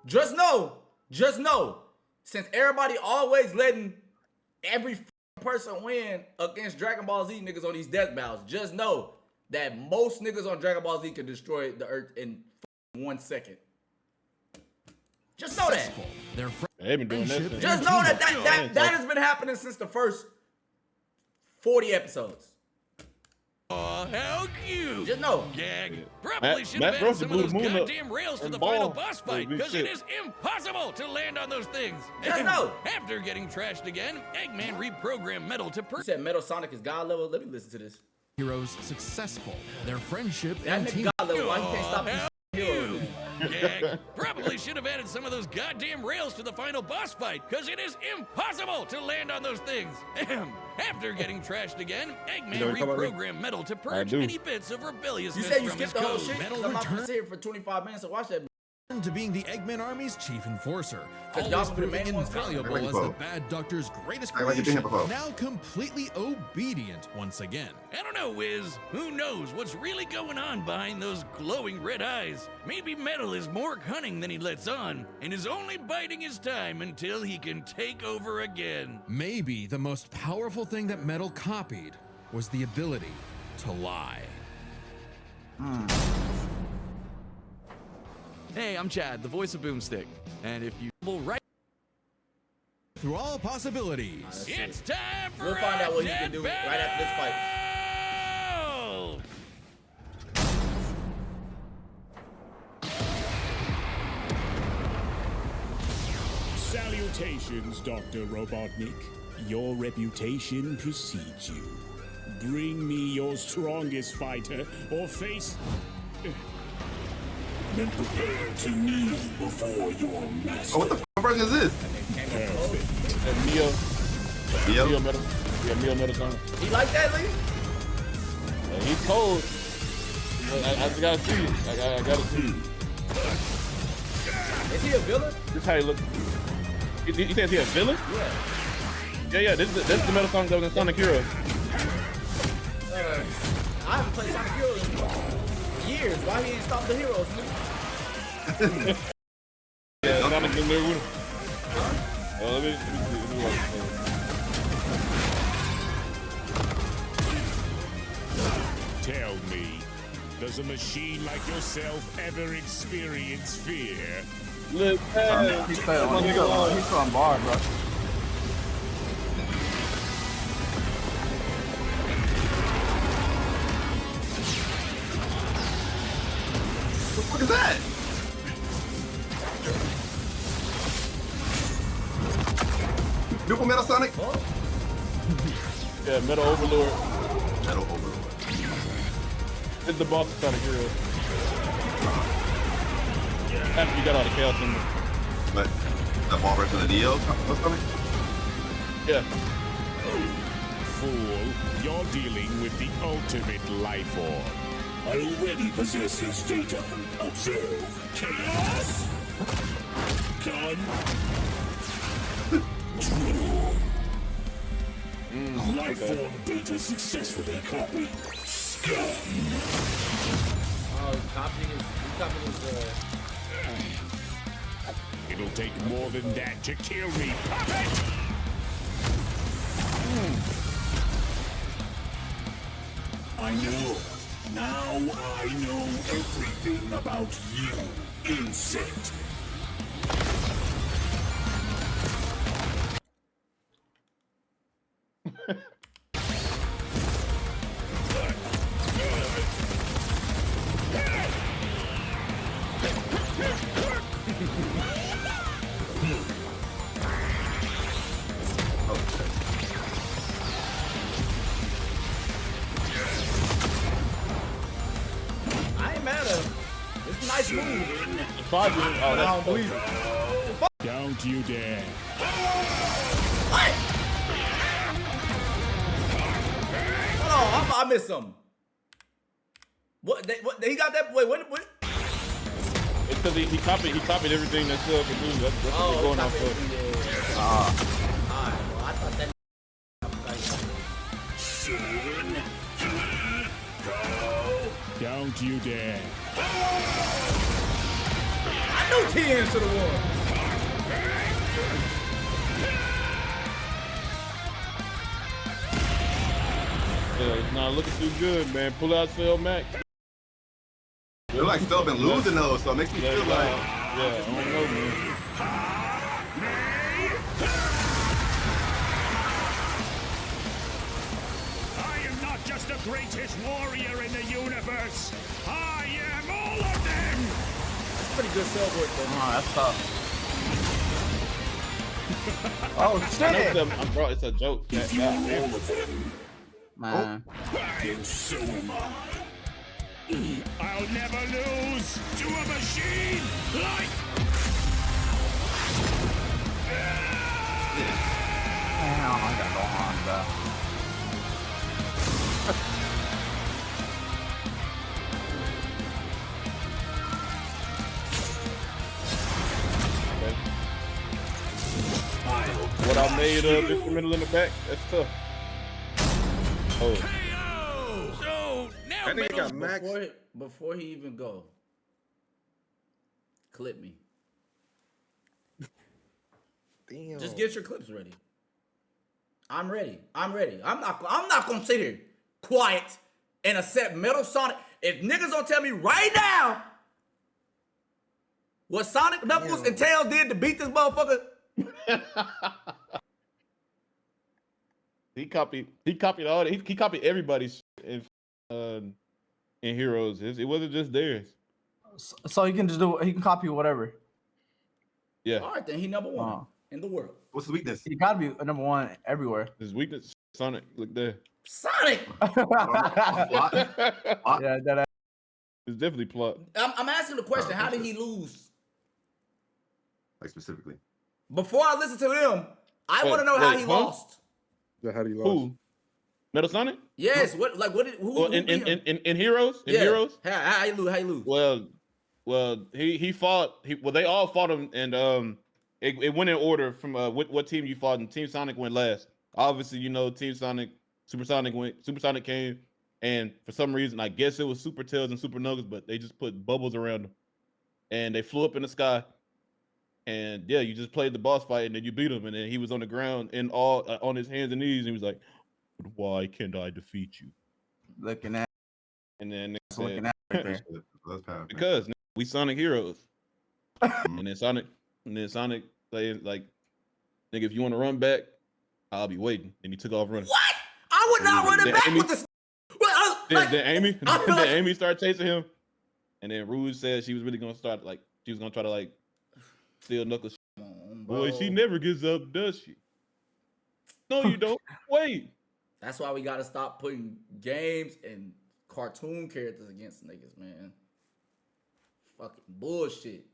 Just know, since everybody always letting every person win against Dragon Ball Z niggas on these death battles, just know that most niggas on Dragon Ball Z can destroy the earth in 1 second. Just know that. They been doing that. Just know that has been happening since the first 40 episodes. Oh, how cute! Just know. Gag. Probably should have added some of those goddamn rails to the final boss fight, because it is impossible to land on those things. Just know. After getting trashed again, Eggman reprogrammed Metal to You said Metal Sonic is God level? Let me listen to this. Heroes successful. Their friendship that and team. God level. Why you can't stop these heroes? Gag. Probably should have added some of those goddamn rails to the final boss fight, because it is impossible to land on those things. After getting trashed again, Eggman reprogrammed Metal to purge any bits of rebelliousness. You said you from skipped his the whole code. shit? Metal I'm not return- gonna sit here for 25 minutes and watch that. To being the Eggman Army's chief enforcer, y'all always put the proving main ones invaluable as the bad doctor's greatest like you've been creation, here before. now completely obedient once again. I don't know, Wiz. Who knows what's really going on behind those glowing red eyes? Maybe Metal is more cunning than he lets on, and is only biding his time until he can take over again. Maybe the most powerful thing that Metal copied was the ability to lie. Hey, I'm Chad, the voice of Boomstick. And if you will right Through all possibilities. It's time for We'll find out what he can do right after this fight. Salutations, Dr. Robotnik. Your reputation precedes you. Bring me your strongest fighter or face... Then prepare to kneel before your master. Oh, what the f version is this? Neo Metal. Yeah, Neo Metal Sonic. He like that, Lee? He's cold. I just gotta see it. I gotta see it. Is he a villain? This is how he looks. You think he a villain? Yeah. Yeah. This is the Metal Sonic that was in Sonic Heroes. I haven't played Sonic Heroes in years. Why he ain't stop the heroes, nigga? Yeah, Sonic in there with him. Let me watch this. Tell me, does a machine like yourself ever experience fear? Look, He's on bar, bro. What the fuck is that? New Metal Sonic? Yeah, Metal Overlord. Metal Overlord. It's the boss of Sonic Heroes. After you got all the chaos in there. But the ball version of the Neo? What's coming? Yeah. Fool, you're dealing with the ultimate life form. I already possess his data. Observe. Chaos! Life form data successfully copied. Scum! Oh, he's copying his It'll take more than that to kill me, puppet! I know. Now I know everything about you, insect. I ain't mad at him. It's a nice move. I don't believe it. Don't you dare. What? Hold on, I missed something. What he got that? Wait, what? It's because he copied everything that Cell could do. That's what's going on for. Alright, well, I thought that. Don't you dare. I knew TN should have won. Yeah, it's not looking too good, man. Pull out Cell Max. They're like still been losing though, so it makes me feel like. Yeah, I don't know, man. I am not just the greatest warrior in the universe. I am all of them. That's pretty good cell voice though. Oh, that's tough. Oh I shit! know bro, it's a joke. God damn. Man. I'll never lose to a machine like. Damn, I gotta go on, bro. What I made of instrumental in the back, that's tough. Oh, So now I think it Metal's got Max. Before he even go, clip me. Damn. Just get your clips ready. I'm ready. I'm not gonna sit here quiet and accept Metal Sonic. If niggas don't tell me right now what Sonic, Knuckles, and Tails did to beat this motherfucker. he copied all that. He copied everybody's in Heroes. It wasn't just theirs. So he can just do. He can copy whatever. Yeah. All right, then he number one in the world. What's the weakness? He gotta be number one everywhere. His weakness, Sonic. Look there. Sonic. Yeah, that. It's definitely plot. I'm asking the question. How did he lose? Like specifically. Before I listen to them, I want to know how he lost. How do you lose? Who? Metal Sonic? Yes. What? Like what? Who? Well, in Heroes? In Heroes? How you lose? How you lose? Well, he fought. They all fought him, and it went in order from what team you fought, and Team Sonic went last. Obviously, you know, Team Sonic, Super Sonic came, and for some reason, I guess it was Super Tails and Super Knuckles, but they just put bubbles around them, and they flew up in the sky. And yeah, you just played the boss fight, and then you beat him, and then he was on the ground and all on his hands and knees, and he was like, "Why can't I defeat you?" Looking at. And then they said, Looking at right there. That's powerful. because we Sonic heroes. and then Sonic saying like, "Nigga, if you want to run back, I'll be waiting." And he took off running. What? I would not run it back with this. Then Amy started chasing him, and then Rouge said she was really gonna start like she was gonna try to like steal Knuckles. Boy, she never gives up, does she? No, you don't. Wait. That's why we gotta stop putting games and cartoon characters against niggas, man. Fucking bullshit.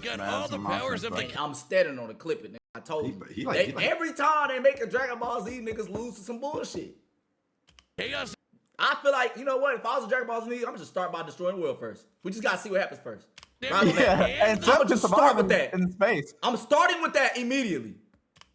Got Man, all the some powers nonsense, of bro. the I'm standing on the clip it. Nigga. I told you. He like- Every time they make a Dragon Ball Z, niggas lose to some bullshit. chaos. I feel like, you know what? If I was a Dragon Ball Z, I'm gonna just start by destroying the world first. We just gotta see what happens first. Yeah, and I'ma Cell just can start survive with that. in space. I'm starting with that immediately.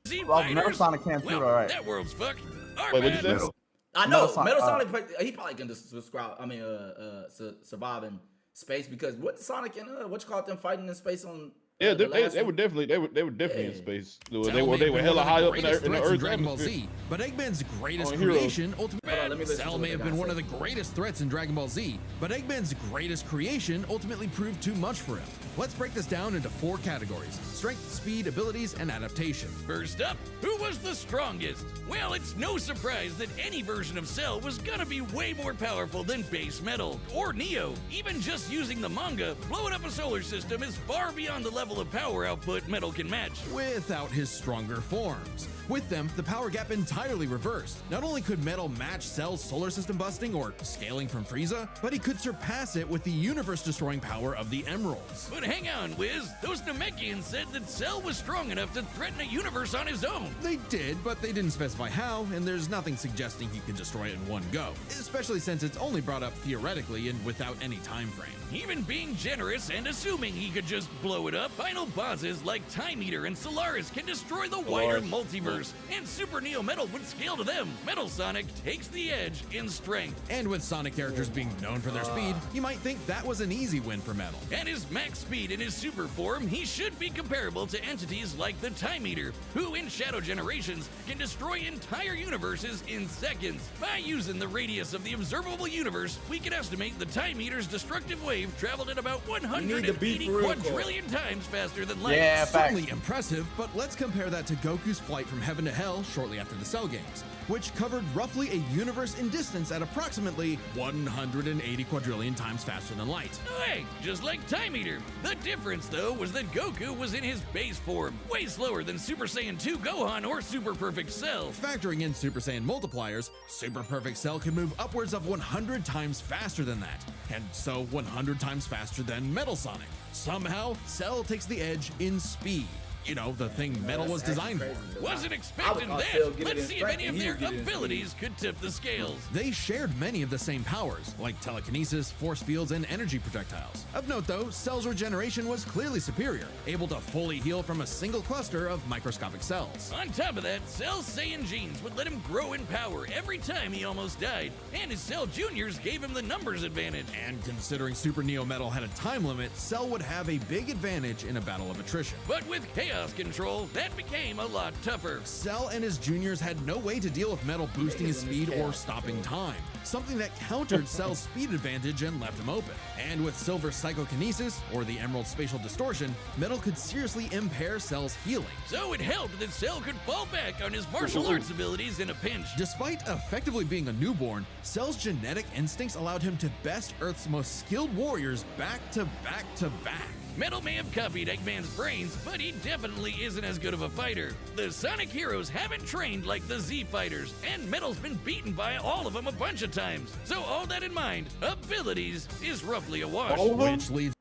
Z Well, Metal fighters? Sonic can't shoot, Well, alright. that world's fucked. Our Wait, what'd bad. you say? Metal. I know Metal Sonic, Sonic, he probably can just survive in space because what Sonic and what you call them fighting in space on? Yeah, the they last were one? definitely in Yeah. space. Cell They may were have been hella one of high the up in greatest the threats in Earth's Dragon Ball atmosphere. Z, but Eggman's greatest On Heroes. creation ultimately. Hold on, let me listen Cell to may what have the been guy one of said. the greatest threats in Dragon Ball Z, but Eggman's greatest creation ultimately proved too much for him. Let's break this down into 4 categories: strength, speed, abilities, and adaptation. First up, who was the strongest? Well, it's no surprise that any version of Cell was gonna be way more powerful than base Metal or Neo. Even just using the manga, blowing up a solar system is far beyond the level of power output Metal can match. Without his stronger forms. With them, the power gap entirely reversed. Not only could Metal match Cell's solar system busting or scaling from Frieza, but he could surpass it with the universe-destroying power of the Emeralds. But hang on, Wiz. Those Namekians said that Cell was strong enough to threaten a universe on his own. They did, but they didn't specify how, and there's nothing suggesting he could destroy it in one go, especially since it's only brought up theoretically and without any time frame. Even being generous and assuming he could just blow it up, Final bosses like Time Eater and Solaris can destroy the wider multiverse, and Super Neo Metal would scale to them. Metal Sonic takes the edge in strength. And with Sonic characters being known for their speed, you might think that was an easy win for Metal. At his max speed in his super form, he should be comparable to entities like the Time Eater, who in Shadow Generations can destroy entire universes in seconds. By using the radius of the observable universe, we can estimate the Time Eater's destructive wave traveled at about 180 quadrillion times faster than light. Yeah, Certainly impressive, but let's compare that to Goku's flight from heaven to hell shortly after the Cell games, which covered roughly a universe in distance at approximately 180 quadrillion times faster than light. Hey, just like Time Eater. The difference, though, was that Goku was in his base form, way slower than Super Saiyan 2 Gohan or Super Perfect Cell. Factoring in Super Saiyan multipliers, Super Perfect Cell can move upwards of 100 times faster than that, and so 100 times faster than Metal Sonic. Somehow, Cell takes the edge in speed. You know, the thing Metal was designed for. Wasn't expecting that. Let's see if any of their abilities could tip the scales. They shared many of the same powers, like telekinesis, force fields, and energy projectiles. Of note though, Cell's regeneration was clearly superior, able to fully heal from a single cluster of microscopic cells. On top of that, Cell's Saiyan genes would let him grow in power every time he almost died, and his Cell Juniors gave him the numbers advantage. And considering Super Neo Metal had a time limit, Cell would have a big advantage in a battle of attrition. But with Chaos Control, that became a lot tougher. Cell and his juniors had no way to deal with Metal boosting his speed or stopping time, something that countered Cell's speed advantage and left him open. And with Silver Psychokinesis, or the Emerald Spatial Distortion, Metal could seriously impair Cell's healing. So it helped that Cell could fall back on his martial arts abilities in a pinch. Despite effectively being a newborn, Cell's genetic instincts allowed him to best Earth's most skilled warriors back to back to back. Metal may have copied Eggman's brains, but he definitely isn't as good of a fighter. The Sonic heroes haven't trained like the Z fighters, and Metal's been beaten by all of them a bunch of times. So all that in mind, abilities is roughly a wash. Which leaves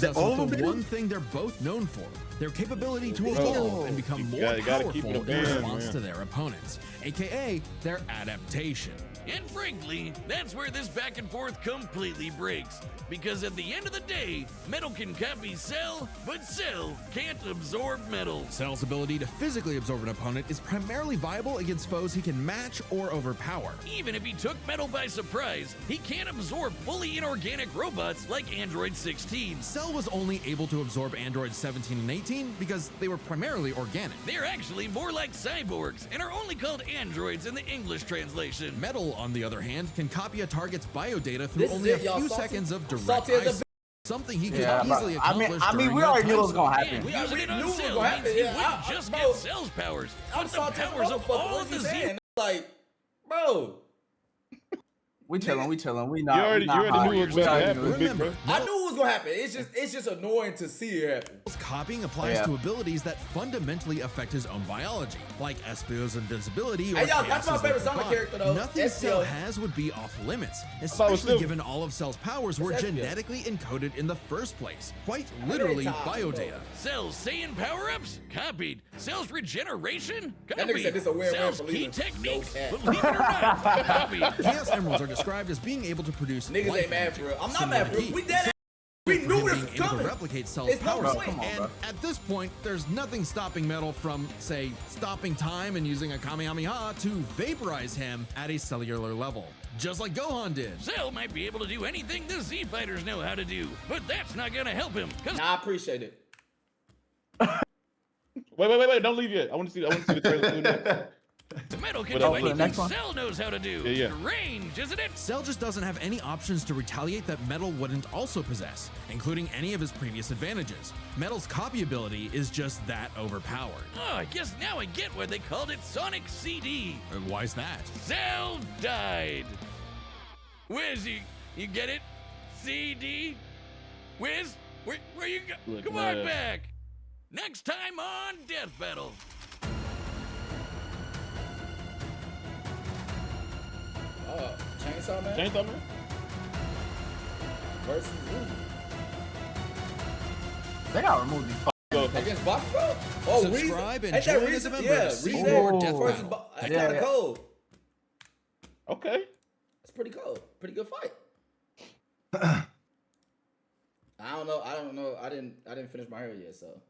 us with the one thing they're both known for, their capability to evolve and become more powerful in response to their opponents, aka their adaptation. And frankly, that's where this back and forth completely breaks. Because at the end of the day, Metal can copy Cell, but Cell can't absorb Metal. Cell's ability to physically absorb an opponent is primarily viable against foes he can match or overpower. Even if he took Metal by surprise, he can't absorb fully inorganic robots like Android 16. Cell was only able to absorb Android 17 and 18 because they were primarily organic. They're actually more like cyborgs and are only called androids in the English translation. Metal, on the other hand, can copy a target's biodata through only a few seconds of direct eyesight. Something he could easily accomplish. I mean, we already knew it was gonna happen. We using it on Cell means he wouldn't just get Cell's powers, but the powers of all of the Z. Like, bro. We chilling. We not. You already knew what was going to happen. Remember, I knew it was gonna happen. It's just annoying to see it happen. copying applies to abilities that fundamentally affect his own biology, like Espio's invincibility or Hey, y'all, that's my Chaos's favorite Sonic liquid character, bond. though. Nothing Espio. Cell has would be off limits, especially given all of Cell's powers were Espio. genetically encoded in the first place. Quite literally biodata. Cell's Saiyan power-ups? Copied. Cell's regeneration? That Copied. nigga said this a win-win Cell's for key leaving. techniques? No cap. Believe it or not, copied. Chaos Emeralds are described as being able to produce Niggas life ain't mad energy, for real. I'm not similar mad to for real. heat. We dead ass. We For knew him this being was able to coming. replicate Cell's It's no powers. point. Come on, And bro. at this point, there's nothing stopping Metal from, say, stopping time and using a Kamehameha to vaporize him at a cellular level, just like Gohan did. Cell might be able to do anything the Z fighters know how to do, but that's not gonna help him, because Nah, I appreciate it. Wait! Don't leave yet. I want to see the trailer. Metal can What do else? anything Next one? Cell knows how to do. Yeah. Range, isn't it? Cell just doesn't have any options to retaliate that Metal wouldn't also possess, including any of his previous advantages. Metal's copy ability is just that overpowered. Oh, I guess now I get why they called it Sonic CD. Why's that? Cell died. Wiz, you get it? CD? Wiz, where you go? Look, Come on man. back. Next time on Death Battle. Chainsaw Man Chainsaw Man? versus who? They gotta remove these. Against Box Bro? Oh, Subscribe and Ain't that join as a Reason? member Yeah, to see Reason more Death versus Battle. Bo- That's Yeah, kind of yeah. cold. Okay. That's pretty cold. Pretty good fight. I don't know. I don't know. I didn't finish my hair yet, so